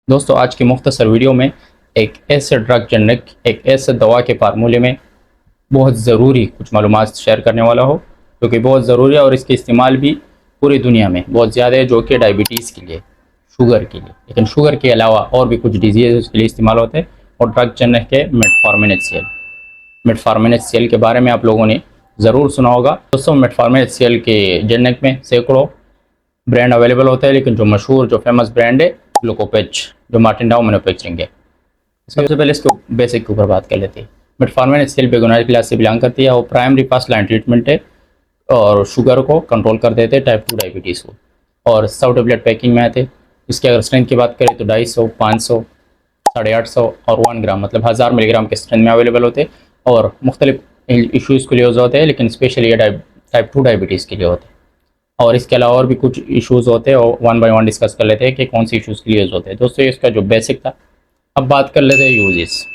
दोस्तों आज की मुख्तसर वीडियो में एक ऐसे ड्रग जनरिक एक ऐसे दवा के फार्मूले में बहुत ज़रूरी कुछ मालूमात शेयर करने वाला हो जो कि बहुत ज़रूरी है और इसके इस्तेमाल भी पूरी दुनिया में बहुत ज़्यादा है, जो कि डायबिटीज़ के लिए, शुगर के लिए, लेकिन शुगर के अलावा और भी कुछ डिजीज़ के लिए इस्तेमाल होते हैं। और ड्रग जनरिक के मेटफॉर्मिन HCl, मेटफॉर्मिन HCl के बारे में आप लोगों ने ज़रूर सुना होगा। दोस्तों मेटफॉर्मिन HCl के जनरिक में सैकड़ों ब्रांड अवेलेबल होता है, लेकिन जो मशहूर जो फेमस ब्रांड है ग्लूकोपेज, जो मार्टिन डाउ मैन्युफैक्चरिंग है। सबसे पहले इसके बेसिक के ऊपर बात कर लेते हैं। मेटफॉर्मिन HCl बेगोनाइड क्लास से बिलोंग करती है और प्राइमरी फर्स्ट लाइन ट्रीटमेंट है और शुगर को कंट्रोल कर देते हैं, टाइप 2 डायबिटीज़ को। और 100 टेबलेट पैकिंग में आते हैं। इसकी अगर स्ट्रेंथ की बात करें तो 250, 500, 850 और 1 ग्राम मतलब 1000 मिलीग्राम के स्ट्रेंथ में अवेलेबल होते हैं और मुख्तलिफ इशूज़ के लिए यूज़ होते हैं, लेकिन स्पेशली ये टाइप 2 डायबिटीज़ के लिए होते हैं। और इसके अलावा और भी कुछ इश्यूज़ होते हैं और वन बाय वन डिस्कस कर लेते हैं कि कौन से इश्यूज़ के लिए यूज़ होते हैं। दोस्तों इसका जो बेसिक था, अब बात कर लेते हैं यूजेस।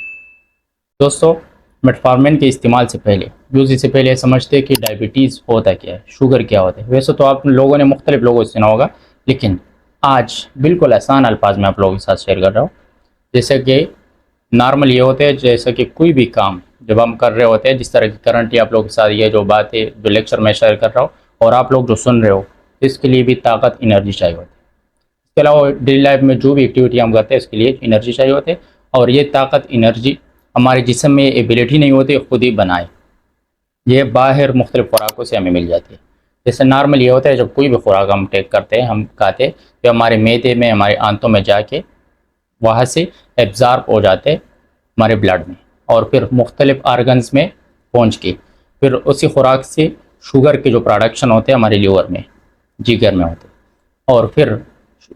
दोस्तों मेटफॉर्मिन के इस्तेमाल से पहले, यूज से पहले समझते हैं कि डायबिटीज़ होता क्या है, शुगर क्या होता है। वैसे तो आप लोगों ने मुख्तलिफ लोगों से सुना होगा, लेकिन आज बिल्कुल आसान अल्फाज में आप लोगों के साथ शेयर कर रहा हूँ। जैसे कि नॉर्मल ये होते हैं, जैसे कि कोई भी काम जब हम कर रहे होते हैं, जिस तरह की करंटली आप लोगों के साथ ये जो बात है, जो लेक्चर मैं शेयर कर रहा हूँ और आप लोग जो सुन रहे हो, इसके लिए भी ताकत एनर्जी चाहिए होती है। इसके अलावा डेली लाइफ में जो भी एक्टिविटी हम करते हैं उसके लिए एनर्जी चाहिए होती है, और ये ताकत एनर्जी हमारे जिस्म में एबिलिटी नहीं होती खुद ही बनाए, ये बाहर मुख्तलिफ खुराकों से हमें मिल जाती है। जैसे नॉर्मल ये होता है, जब कोई भी खुराक हम टेक करते हैं, हम खाते हैं, तो हमारे मैदे में, हमारे आंतों में जाके वहाँ से एब्ज़ॉर्ब हो जाते हैं हमारे ब्लड में, और फिर मुख्तलिफ आर्गन्स में पहुँच के फिर उसी खुराक से शुगर के जो प्रोडक्शन होते हैं हमारे लीवर में, जिगर में होते हैं, और फिर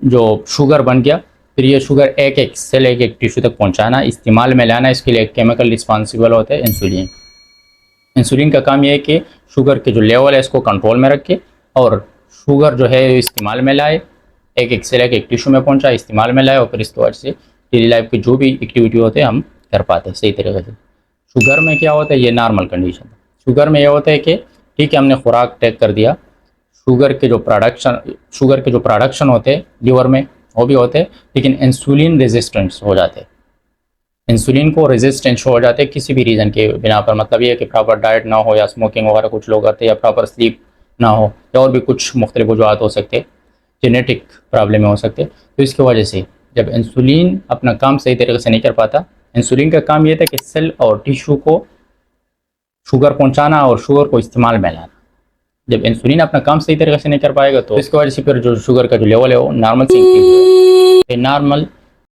जो शुगर बन गया, फिर ये शुगर एक एक सेल, एक एक टिश्यू तक पहुंचाना, इस्तेमाल में लाना, इसके लिए एक केमिकल रिस्पॉन्सिबल होता है इंसुलिन। इंसुलिन का काम ये है कि शुगर के जो लेवल है इसको कंट्रोल में रखे और शुगर जो है इस्तेमाल में लाए, एक एक सेल, एक टिश्यू में पहुंचा, इस्तेमाल में लाए, और फिर इसकी वजह से डेली लाइफ की जो भी एक्टिविटी होते हैं हम कर पाते हैं सही तरीके से। शुगर में क्या होता है, ये नॉर्मल कंडीशन। शुगर में ये होता है कि ठीक है, हमने खुराक टेक कर दिया, शुगर के जो प्रोडक्शन होते हैं लीवर में वो भी होते हैं, लेकिन इंसुलिन रेजिस्टेंस हो जाते हैं। इंसुलिन को रेजिस्टेंस हो जाते हैं किसी भी रीज़न के बिना पर, मतलब ये है कि प्रॉपर डाइट ना हो, या स्मोकिंग वगैरह कुछ लोग करते हैं, या प्रॉपर स्लीप ना हो, या और भी कुछ मुख्तलिफ वजूहत हो सकते हैं, जेनेटिक प्रॉब्लम हो सकते हैं। तो इसकी वजह से जब इंसुलिन अपना काम सही तरीके से नहीं कर पाता, इंसुलिन का काम ये था कि सेल और टिश्यू को शुगर पहुँचाना और शुगर को इस्तेमाल में लाना। जब इंसुलिन अपना काम सही तरीके से नहीं कर पाएगा तो इसकी वजह से फिर जो शुगर का जो लेवल है वो नॉर्मल से इंक्रीज होगा। नॉर्मल